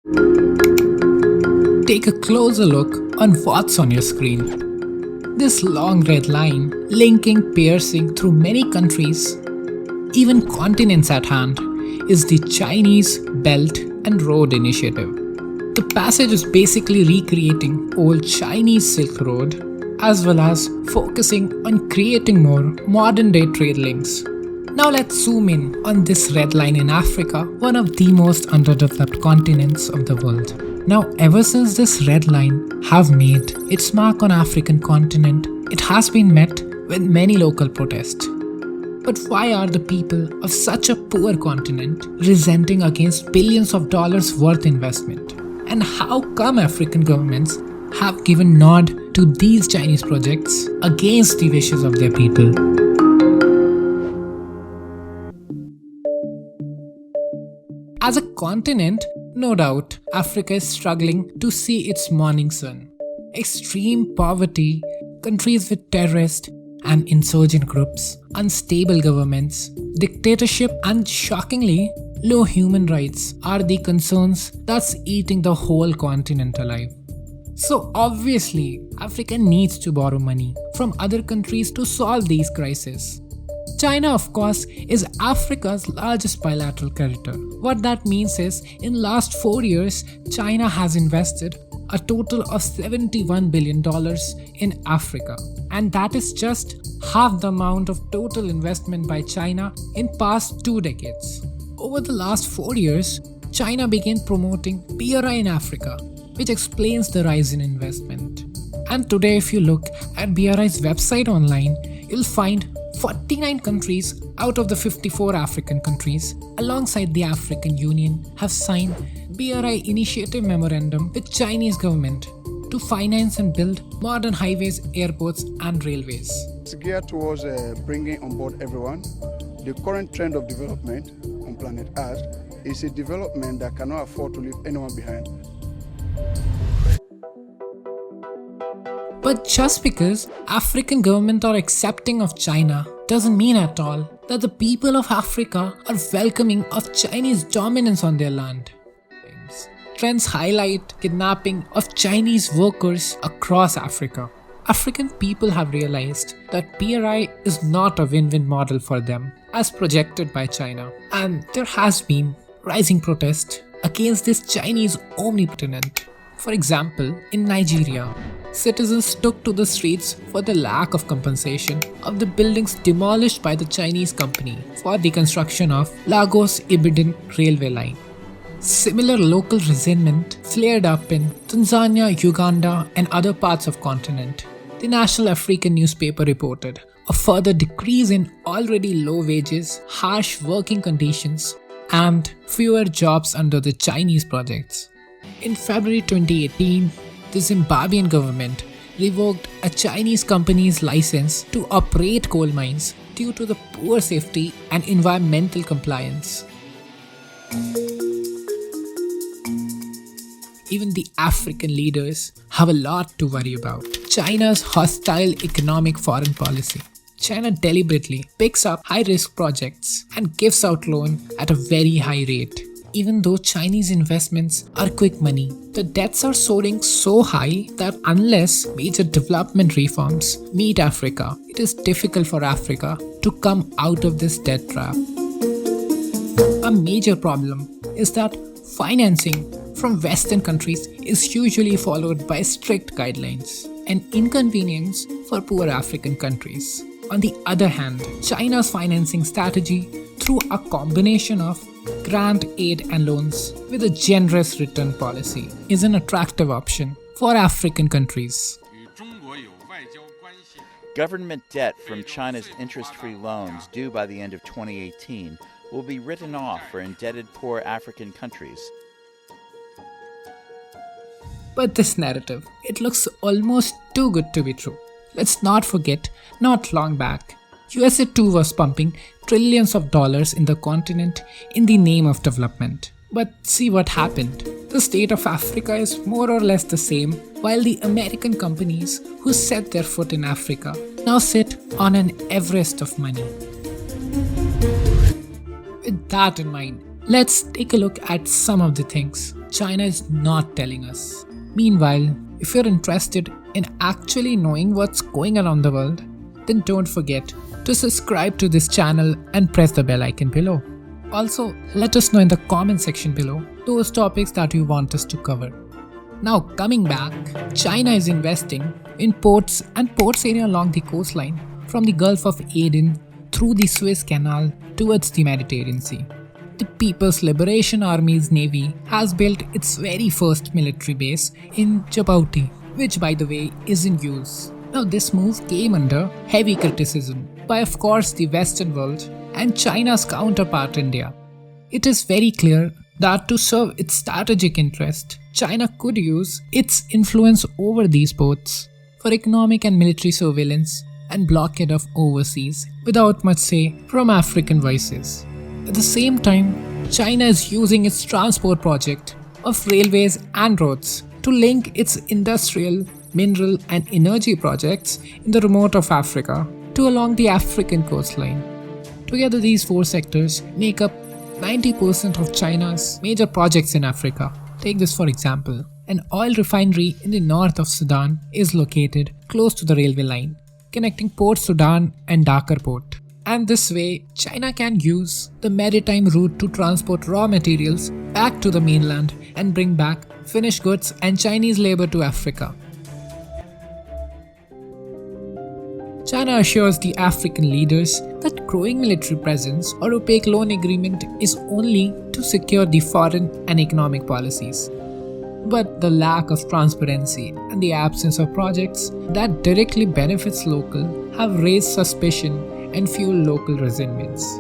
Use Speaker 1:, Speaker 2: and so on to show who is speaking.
Speaker 1: Take a closer look on what's on your screen. This long red line, linking, piercing through many countries, even continents at hand, is the Chinese Belt and Road Initiative. The passage is basically recreating old Chinese Silk Road as well as focusing on creating more modern-day trade links. Now let's zoom in on this red line in Africa, one of the most underdeveloped continents of the world. Now, ever since this red line have made its mark on African continent, it has been met with many local protests. But why are the people of such a poor continent resenting against billions of dollars worth investment? And how come African governments have given nod to these Chinese projects against the wishes of their people? As a continent, no doubt, Africa is struggling to see its morning sun. Extreme poverty, countries with terrorist and insurgent groups, unstable governments, dictatorship, and shockingly, low human rights are the concerns that's eating the whole continent alive. So obviously, Africa needs to borrow money from other countries to solve these crises. China, of course, is Africa's largest bilateral creditor. What that means is, in last 4 years, China has invested a total of $71 billion in Africa. And that is just half the amount of total investment by China in past 2 decades. Over the last 4 years, China began promoting BRI in Africa, which explains the rise in investment. And today, if you look at BRI's website online, you'll find 49 countries out of the 54 African countries, alongside the African Union, have signed BRI Initiative Memorandum with Chinese government to finance and build modern highways, airports and railways.
Speaker 2: It's geared towards bringing on board everyone. The current trend of development on planet Earth is a development that cannot afford to leave anyone behind.
Speaker 1: But just because African governments are accepting of China doesn't mean at all that the people of Africa are welcoming of Chinese dominance on their land. Trends highlight kidnapping of Chinese workers across Africa. African people have realized that BRI is not a win-win model for them as projected by China, and there has been rising protest against this Chinese omnipotent. For example, in Nigeria, citizens took to the streets for the lack of compensation of the buildings demolished by the Chinese company for the construction of Lagos-Ibadan railway line. Similar local resentment flared up in Tanzania, Uganda, and other parts of the continent. The National African newspaper reported a further decrease in already low wages, harsh working conditions, and fewer jobs under the Chinese projects. In February 2018, the Zimbabwean government revoked a Chinese company's license to operate coal mines due to the poor safety and environmental compliance. Even the African leaders have a lot to worry about. China's hostile economic foreign policy. China deliberately picks up high-risk projects and gives out loans at a very high rate. Even though Chinese investments are quick money, the debts are soaring so high that unless major development reforms meet Africa, it is difficult for Africa to come out of this debt trap. A major problem is that financing from Western countries is usually followed by strict guidelines, an inconvenience for poor African countries. On the other hand, China's financing strategy through a combination of grant aid and loans with a generous return policy is an attractive option for African countries.
Speaker 3: Government debt from China's interest-free loans due by the end of 2018 will be written off for indebted poor African countries.
Speaker 1: But this narrative, it looks almost too good to be true. Let's not forget, not long back, USA too was pumping trillions of dollars in the continent in the name of development. But see what happened. The state of Africa is more or less the same, while the American companies who set their foot in Africa now sit on an Everest of money. With that in mind, let's take a look at some of the things China is not telling us. Meanwhile, if you're interested in actually knowing what's going around the world, then don't forget to subscribe to this channel and press the bell icon below. Also, let us know in the comment section below those topics that you want us to cover. Now coming back, China is investing in ports and ports area along the coastline from the Gulf of Aden through the Suez Canal towards the Mediterranean Sea. The People's Liberation Army's Navy has built its very first military base in Djibouti, which by the way is in use. Now this move came under heavy criticism by of course the Western world and China's counterpart India. It is very clear that to serve its strategic interest, China could use its influence over these ports for economic and military surveillance and blockade of overseas without much say from African voices. At the same time, China is using its transport project of railways and roads to link its industrial, mineral and energy projects in the remote of Africa to along the African coastline. Together these four sectors make up 90% of China's major projects in Africa. Take this for example. An oil refinery in the north of Sudan is located close to the railway line, connecting Port Sudan and Dakar port. And this way, China can use the maritime route to transport raw materials back to the mainland and bring back finished goods and Chinese labor to Africa. China assures the African leaders that growing military presence or opaque loan agreement is only to secure the foreign and economic policies. But the lack of transparency and the absence of projects that directly benefits local have raised suspicion and fueled local resentments.